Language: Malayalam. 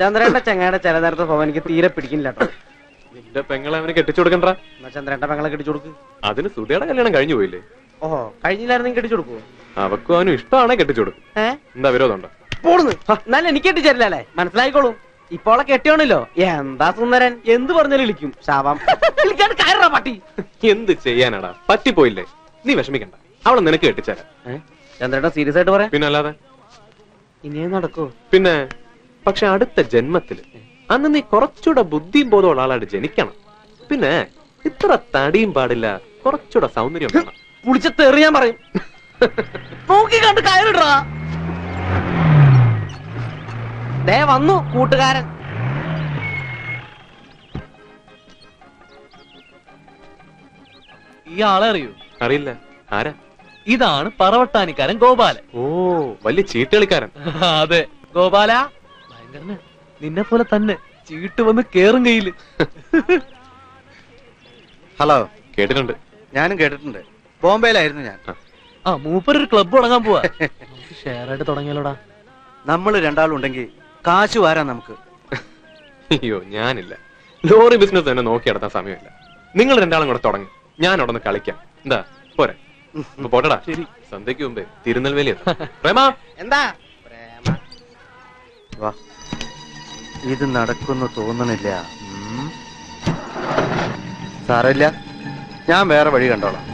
ചന്ദ്രന്റെ ചങ്ങയുടെ ചില നേരത്തെ സ്വഭാവം എനിക്ക് തീരെ പിടിക്കുന്നില്ല കേട്ടോ. നിന്റെ പെങ്ങളെ അവന് കെട്ടിച്ചു കൊടുക്കണ്ട. എന്നാ ചന്ദ്രന്റെ പെങ്ങളെ കെട്ടിച്ചു കൊടുക്ക്. അതിന് സുധയുടെ കല്യാണം കഴിഞ്ഞു പോയില്ലേ? ഓഹോ, കഴിഞ്ഞില്ലായിരുന്നു കെട്ടിച്ചു കൊടുക്കുവോ? അവക്കും അവനും ഇഷ്ടമാണെ കെട്ടിച്ചു കൊടുക്കും. എന്താ വിരോധമുണ്ടോ? പോടുന്നു. എന്നാലും എനിക്ക് കെട്ടിച്ചേരില്ലേ, മനസ്സിലായിക്കോളും. ഇപ്പോളെ കെട്ടിയോണല്ലോ. എന്താ സുന്ദരൻ, എന്ത് പറഞ്ഞാലും വിളിക്കും. ശാപം കയറാ പട്ടി. എന്ത് ചെയ്യാനാടാ, പറ്റിപ്പോയില്ലേ? നീ വിഷമിക്കണ്ട, അവളെ നിനക്ക് കെട്ടിച്ചേരാ. ചന്ദ്രേട്ട സീരിയസ് ആയിട്ട് പറയാം. പിന്നെ അല്ലാതെ ഇനിയേ നടക്കൂ. പിന്നെ പക്ഷെ അടുത്ത ജന്മത്തില് അന്ന് നീ കുറച്ചുകൂടെ ബുദ്ധിയും ബോധമുള്ള ആളായിട്ട് ജനിക്കണം. പിന്നെ ഇത്ര തടിയും പാടില്ല, കുറച്ചുകൂടെ സൗന്ദര്യം വേണം. പുളിച്ച തെറിയാൻ പറയും. നോക്കി കണ്ട് കയറിടാ. ദേ വന്നു കൂട്ടുകാരൻ. ഈ ആളെ അറിയൂ? അറിയില്ല. ആരാ? ഇതാണ് പറവട്ടാനിക്കാരൻ ഗോപാലൻ. ഓ, വലിയ ചീട്ടുകളിക്കാരൻ. അതെ ഗോപാല, ഭയങ്കരന്. നിന്നെ പോലെ തന്നെ ചീട്ട് വന്ന് കേറും കയ്യില്. ഹലോ. കേട്ടിട്ടുണ്ട്. ഞാനും കേട്ടിട്ടുണ്ട്. ബോംബെയിലായിരുന്നു ഞാൻ. ആ, മൂപ്പരൊരു ക്ലബ്ബ് തുടങ്ങാൻ പോവാ. ഷെയർ ആയിട്ട് തുടങ്ങിയാലോടാ. നമ്മൾ രണ്ടാളുണ്ടെങ്കിൽ കാശ് വാരാം നമുക്ക്. അയ്യോ, ഞാനില്ല. ലോറി ബിസിനസ് തന്നെ നോക്കി നടത്താൻ സമയമില്ല. നിങ്ങൾ രണ്ടാളും കൂടെ തുടങ്ങി, ഞാൻ അവിടെ നിന്ന് കളിക്കാം. എന്താ പോരെ? പോട്ടടാ. ശരി. സന്ധ്യക്ക് മുമ്പേ തിരുനെൽവേലി എന്താ വാ. ഇത് നടക്കുന്നു തോന്നണില്ല. സാരമില്ല, ഞാൻ വേറെ വഴി കണ്ടോളാം.